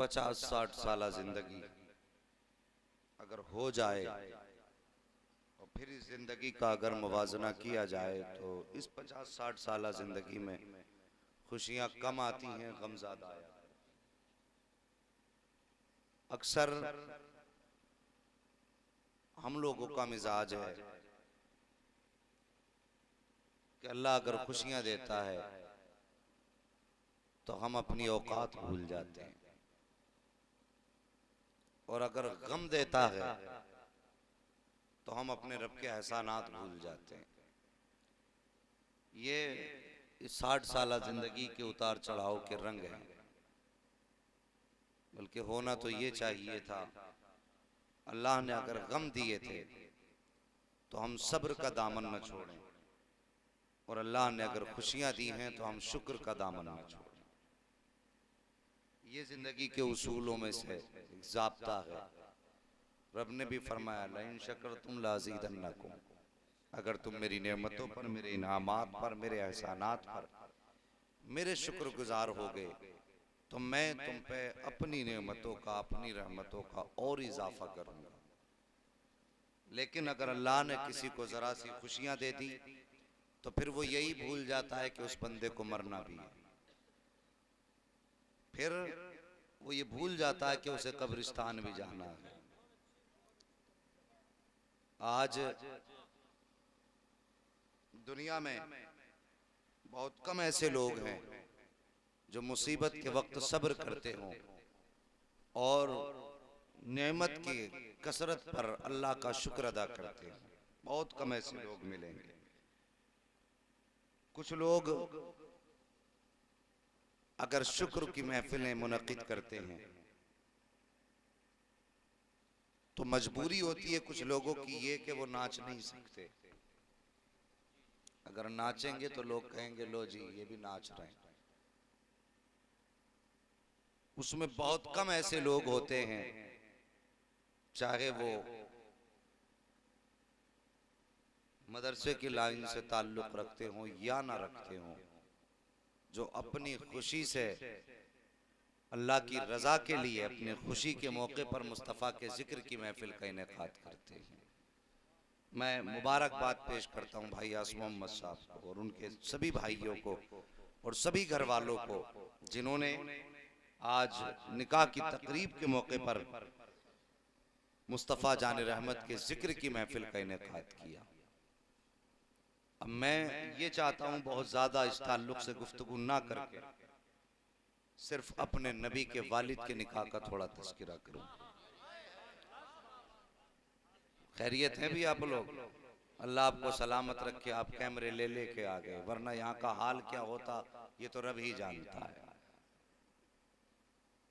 50-60 साल जिंदगी अगर हो जाए और फिर इस जिंदगी का अगर मुवाजना किया जाए तो इस 50-60 साल जिंदगी में खुशियां कम आती हैं, गम ज्यादा आया। अक्सर हम लोगों का मिजाज है कि अल्लाह अगर खुशियां देता है तो हम अपनी औकात भूल जाते हैं, और अगर गम देता है तो हम अपने रब के एहसानात भूल जाते हैं। ये इस 60 साल जिंदगी के उतार चढ़ाव के रंग हैं। बल्कि होना तो ये चाहिए था, अल्लाह ने अगर गम दिए थे तो हम सब्र का दामन न छोड़ें, और अल्लाह ने अगर खुशियां दी हैं तो हम शुक्र का दामन न छोड़ें। ये जिंदगी के उसूलों में से एक ज़ाब्ता है। रब ने भी फरमाया, लइन शकरतुम लाज़ीदन्नकुम, अगर तुम मेरी नेमतों पर, मेरे इनामात पर, मेरे एहसानात पर मेरे शुक्रगुजार हो गए तो मैं तुम पे अपनी नेमतों का, अपनी रहमतों का और इजाफा करूंगा। लेकिन अगर अल्लाह ने किसी को जरा सी खुशियां दे दी तो फिर वो यही भूल जाता है कि उस बंदे को मरना भी है। फिर वो ये भूल जाता है कि उसे कब्रिस्तान भी जाना है। आज दुनिया में बहुत कम ऐसे लोग हैं जो मुसीबत के वक्त सब्र करते हों और नेमत की कसरत पर अल्लाह का शुक्र अदा करते हैं। बहुत कम ऐसे लोग मिलेंगे। कुछ लोग अगर शुक्र की महफिलें मुनक्किद करते हैं तो मजबूरी होती है कुछ लोगों की ये कि वो नाच नहीं सकते। अगर नाचेंगे तो लोग कहेंगे लो जी ये भी नाच रहे हैं। उसमें बहुत कम ऐसे लोग होते हैं, चाहे वो मदरसे की लाइन से ताल्लुक रखते हों या ना रखते हों, जो अपनी खुशी से अल्लाह की रजा के लिए अपनी खुशी के मौके पर मुस्तफ़ा के जिक्र की महफिल का इनेकाद करते हैं। मैं मुबारकबाद पेश करता हूँ भाई आसिम मोहम्मद साहब को और उनके सभी भाइयों को और सभी घर वालों को जिन्होंने आज निकाह की तकरीब के मौके पर मुस्तफ़ा जान रहमत के जिक्र की महफिल का इनेकाद किया। अब मैं ये चाहता हूँ बहुत ज़्यादा इस ताल्लुक से गुफ्तगू ना करके सिर्फ अपने नबी के वालिद के निकाह का थोड़ा तज़किरा करूँ। खैरियत है भी आप लोग? अल्लाह आपको सलामत रखे। आप कैमरे ले लेके आ गए, वरना यहाँ का हाल क्या होता ये तो रब ही जानता है।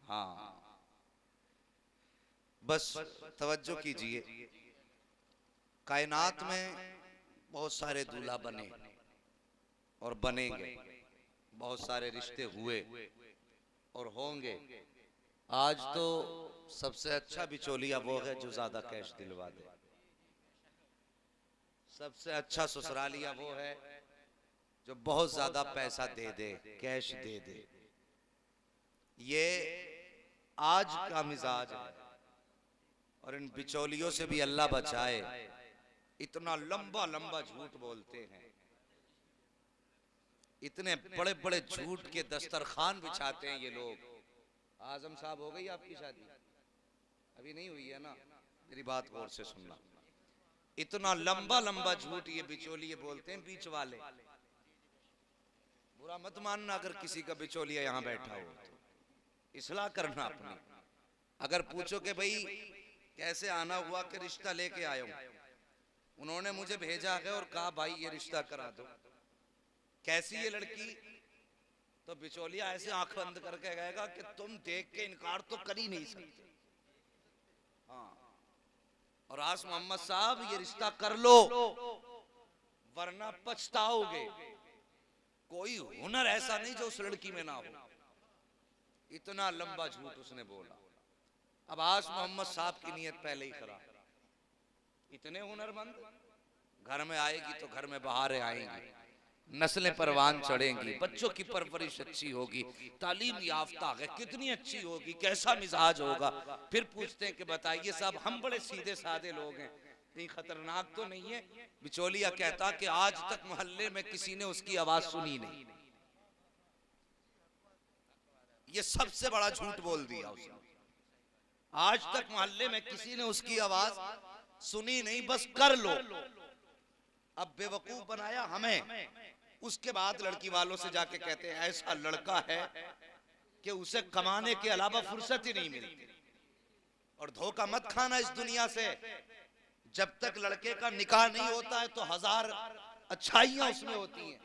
हाँ, बस तवज्जो कीजिए। कायनात में बहुत सारे दूल्हा बने और बनेंगे, बहुत सारे रिश्ते हुए और होंगे। आज तो सबसे अच्छा बिचौलिया वो है जो ज्यादा कैश दिलवा दे। सबसे अच्छा ससुरालिया वो है जो बहुत ज्यादा पैसा दे दे, कैश दे दे। ये आज का मिजाज है। और इन बिचौलियों से भी अल्लाह बचाए। इतना लंबा लंबा झूठ बोलते हैं, इतने बड़े बड़े झूठ के दस्तरखान बिछाते हैं ये लोग। आजम साहब, हो गई आपकी शादी? अभी नहीं हुई है ना? मेरी बात गौर से सुनना। इतना लंबा लंबा झूठ ये बिचौलिए बोलते हैं, बीच वाले। बुरा मत मानना अगर किसी का बिचौलिया यहाँ बैठा हो तो इस्लाह करना अपनी। अगर पूछो कि भाई कैसे आना हुआ कि रिश्ता लेके आया हूं, उन्होंने मुझे भेजा है और कहा भाई ये रिश्ता करा दो, कैसी ये लड़की, तो बिचौलिया ऐसे आंख बंद करके कहेगा कि तुम देख के इनकार तो कर ही नहीं सकते। हाँ, और आज मोहम्मद साहब ये रिश्ता कर लो वरना पछताओगे। कोई हुनर ऐसा नहीं जो उस लड़की में ना हो। इतना लंबा झूठ उसने बोला। अब आज मोहम्मद साहब की नीयत पहले ही खराब। इतने हुनरमंद, घर में आएगी तो घर में बहारें आएंगी, नस्लें परवान चढ़ेंगी, बच्चों की परवरिश अच्छी होगी, तालीम याफ्ता है, कितनी अच्छी होगी, कैसा मिजाज होगा। फिर पूछते हैं कि बताइए साहब, हम बड़े सीधे साधे लोग हैं, कहीं खतरनाक तो नहीं है? बिचौलिया कहता कि आज तक मोहल्ले में किसी ने उसकी आवाज सुनी नहीं। ये सबसे बड़ा झूठ बोल दिया उसने। आज तक मोहल्ले में किसी ने उसकी आवाज सुनी नहीं, बस कर लो। अब बेवकूफ बनाया हमें। उसके बाद लड़की वालों से जाके कहते हैं ऐसा लड़का है कि उसे कमाने के अलावा फुर्सत ही नहीं मिलती। और धोखा मत खाना इस दुनिया से, जब तक लड़के का निकाह नहीं होता है तो 1000 अच्छाइयां उसमें होती हैं।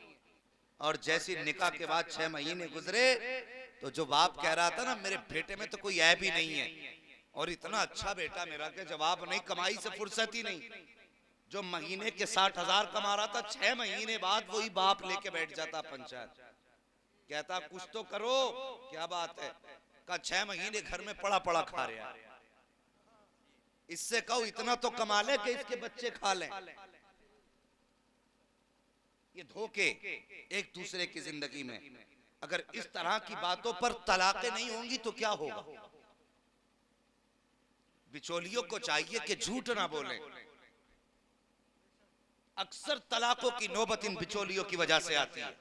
और जैसे निकाह के बाद 6 महीने गुजरे तो जो बाप कह रहा था ना मेरे बेटे में तो कोई ऐब ही नहीं है, और इतना अच्छा बेटा मेरा के जवाब नहीं, कमाई से फुर्सत ही नहीं। जो महीने के 60,000 कमा रहा था, 6 महीने बाद वही बाप लेके बैठ जाता पंचायत, कहता कुछ तो करो। क्या बात है? का 6 महीने घर में पड़ा पड़ा खा रहा है, इससे कहो इतना तो कमा ले कि इसके बच्चे खा लें। ये धोखे एक दूसरे की जिंदगी में। अगर इस तरह की बातों पर तलाकें नहीं होंगी तो क्या होगा? बिचौलियों को चाहिए कि झूठ ना बोलें। अक्सर तलाकों की नौबत इन बिचौलियों की वजह से आती है।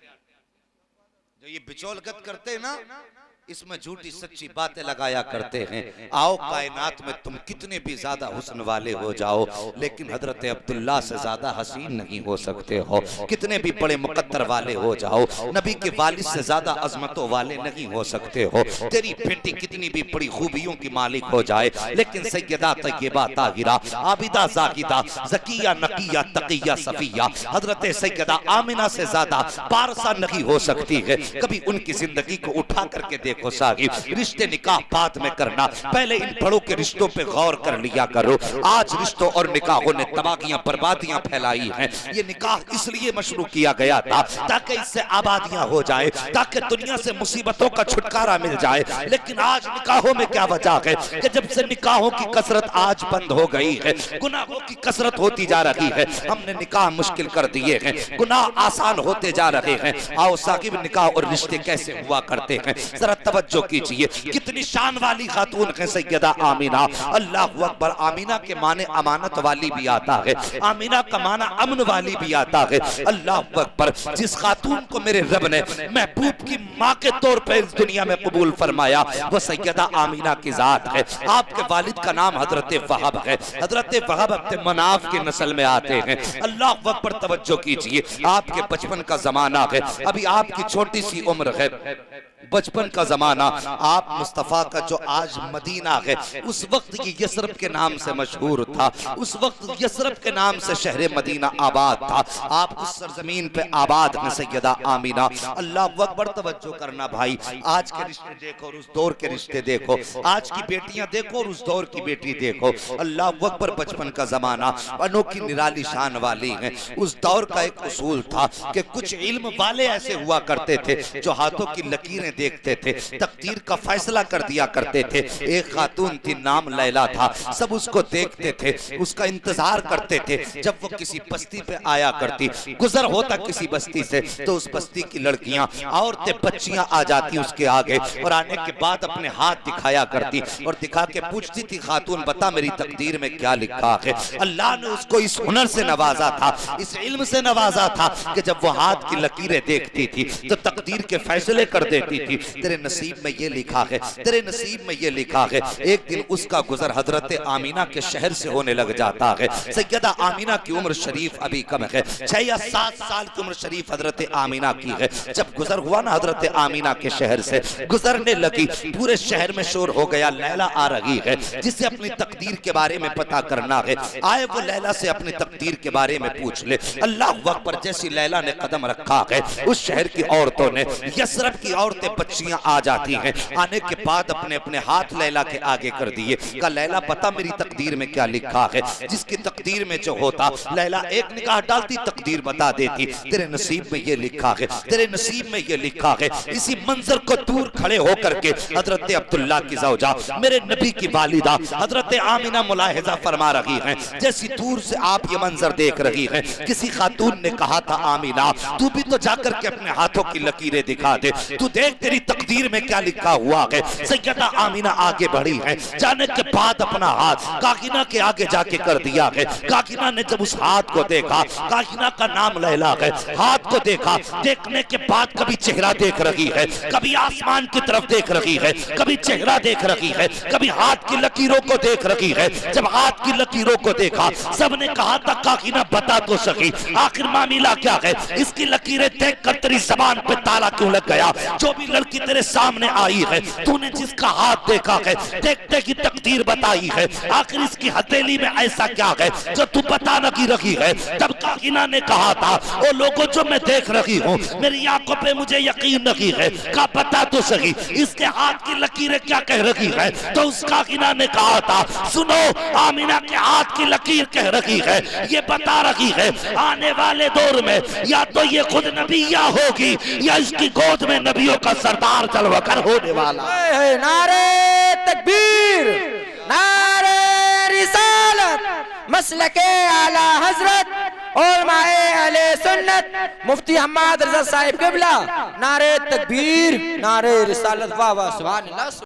जो ये बिचौलगत करते हैं ना, इसमें झूठी सच्ची बातें लगाया करते हैं। आओ कायनात में तुम कितने भी ज्यादा हुस्न वाले हो जाओ, लेकिन हजरत अब्दुल्ला से ज्यादा हसीन नहीं हो सकते हो। कितने भी बड़े मुकद्दर वाले हो जाओ, नबी के वालिद से ज्यादा अजमतों वाले नहीं हो सकते हो। तेरी बेटी कितनी भी बड़ी खूबियों की मालिक हो जाए, लेकिन सैयदा तय्यबा ताहिरा आबिदा जाकिदा ज़किया नकिया तकिया सफिया हजरत सैयदा आमिना से ज्यादा पारसा नहीं हो सकती है। कभी उनकी जिंदगी को उठा करके देखो साहिब। रिश्ते निकाह बाद में करना, पहले इन बड़ों के रिश्तों पे गौर कर लिया करो। आज रिश्तों और निकाहों ने तबाहियां बर्बादियां फैलाई हैं। ये निकाह इसलिए मशरू किया गया था ताकि इससे आबादियां हो जाए, ताकि दुनिया से मुसीबतों का छुटकारा मिल जाए। लेकिन आज निकाहों में क्या वजह है कि जब से निकाहों की कसरत आज बंद हो गई है, गुनाहों की कसरत होती जा रही है। हमने निकाह मुश्किल कर दिए हैं, गुनाह आसान होते जा रहे हैं। आओ साकिब, निकाह और रिश्ते कैसे हुआ करते हैं जरा तवज्जो कीजिए। कितनी शान वाली खातून है सैयदा आमीना। अल्लाहु अकबर। आमीना के माने अमानत वाली भी आता है, आमीना का माना अमन वाली भी आता है। अल्लाहु अकबर। जिस खातून को मेरे रब ने महबूब की माँ के तौर पर इस दुनिया में कबूल फरमाया, वो सैयदा आमीना की जात है। आपके वालिद का नाम हजरत वहाब है। हजरत वहाब अपने मनाफ की नस्ल में आते हैं। अल्लाहु अकबर। तवज्जो कीजिए, आपके बचपन का जमाना है, अभी आपकी छोटी सी उम्र है, बचपन का जमाना। आप मुस्तफा का जो आज मदीना है, उस वक्त ये यसरब के नाम से मशहूर था। उस वक्त यसरब के नाम से शहर मदीना आबाद था। आप उस सरजमीन पे आबाद हैं सैयदा आमीना। अल्लाह अकबर। तवज्जो करना भाई, आज के रिश्ते देखो और उस दौर के रिश्ते देखो, आज की बेटियां देखो और उस दौर की बेटी देखो। अल्लाह अकबर। बचपन का जमाना अनोखी निराली शान वाली है। उस दौर का एक उसूल था कि कुछ इल्म वाले ऐसे हुआ करते थे जो हाथों की लकीरें देखते थे, तकदीर का फैसला कर दिया करते थे। एक खातून थी, नाम लैला था। सब उसको देखते थे, उसका इंतजार करते थे। जब वो किसी बस्ती पे आया करती, गुजर होता किसी बस्ती से, तो उस बस्ती की लड़कियां, औरतें, बच्चियां आ जाती उसके आगे और आने के बाद अपने हाथ दिखाया करती और दिखा के पूछती थी, खातून बता मेरी तकदीर में क्या लिखा है। अल्लाह ने उसको इस हुनर से नवाजा था, इस इल्म से नवाजा था कि जब वो हाथ की लकीरें देखती थी तो तकदीर के फैसले कर देती थी। तेरे नसीब में ये लिखा है, तेरे नसीब में ये लिखा है। एक दिन उसका गुजर हजरत आमीना के शहर से होने लग जाता है। सैयदा आमीना की उम्र शरीफ अभी कम है, 6 या 7 साल की उम्र शरीफ हजरत आमीना की है। जब गुजर हुआ ना हजरत आमीना के शहर से, गुजरने लगी, पूरे शहर में शोर हो गया, लैला आ रही है जिसे अपनी तकदीर के बारे में पता करना है। आए वो लैला से अपनी तकदीर के बारे में पूछ ले। अल्लाह अकबर। जैसी लैला ने कदम रखा है, उस शहर की औरतों ने, यसरब की औरतें बच्चियां आ जाती हैं। आने के बाद अपने अपने हाथ लैला के आगे कर दिए। कहा लैला पता मेरी तकदीर में क्या लिखा है? जिसकी तकदीर में जो होता लैला एक निगाह डालती तकदीर बता देती। तेरे नसीब में ये लिखा है, तेरे नसीब में ये लिखा है। इसी मंजर को दूर खड़े होकर के हजरत अब्दुल्ला की ज़ौजा मेरे नबी की वालिदा हजरत आमिना मुलाहिजा फरमा रही हैं। जैसी दूर से आप ये मंजर देख रही हैं, किसी खातून ने कहा था आमिना तू भी तो जाकर के अपने हाथों की लकीरें दिखा दे, तू देख तेरी तकदीर में क्या लिखा हुआ है। सैयदा आमिना आगे बढ़ी है, जाने के बाद अपना हाथ काकिना के आगे जाके कर दिया है। काकिना ने जब उस हाथ को देखा, काकिना का नाम लैला है, हाथ को देखा, देखने के बाद कभी चेहरा देख रही है, कभी आसमान की तरफ देख रही है, कभी चेहरा देख रही है, कभी हाथ की लकीरों को देख रही है। जब हाथ की लकीरों को देखा सबने कहा था काकिना बता तो सकी आखिर मामला क्या है? इसकी लकीरें देखकर तेरी जबान पे ताला क्यों लग गया? जो भी लड़की तेरे सामने आई है, तूने जिसका हाथ देखा है, देखते की तकदीर बताई है, आखिर इसकी हथेली में ऐसा क्या है जो तू बता नहीं रही है? तब काकिना ने कहा था ओ लोगों जो मैं देख रही हूँ मेरी आंखों पे मुझे यकीन नहीं है, का पता तो सही इसके हाथ की लकीरें क्या कह रही है? तो उस काकिना ने कहा था सुनो आमिना के हाथ की लकीर कह रही है, ये बता रही है आने वाले दौर में या तो ये खुद नबिया होगी या इसकी गोद में नबियों का सरदार चलवकर होने वाला। नारे तकबीर, नारे रिसालत, मसलके आला हजरत और माए अहले सुन्नत मुफ्ती हम्माद रजा साहिब क़िबला। नारे तकबीर, नारे रिसालत, वाह वाह सुभान अल्लाह।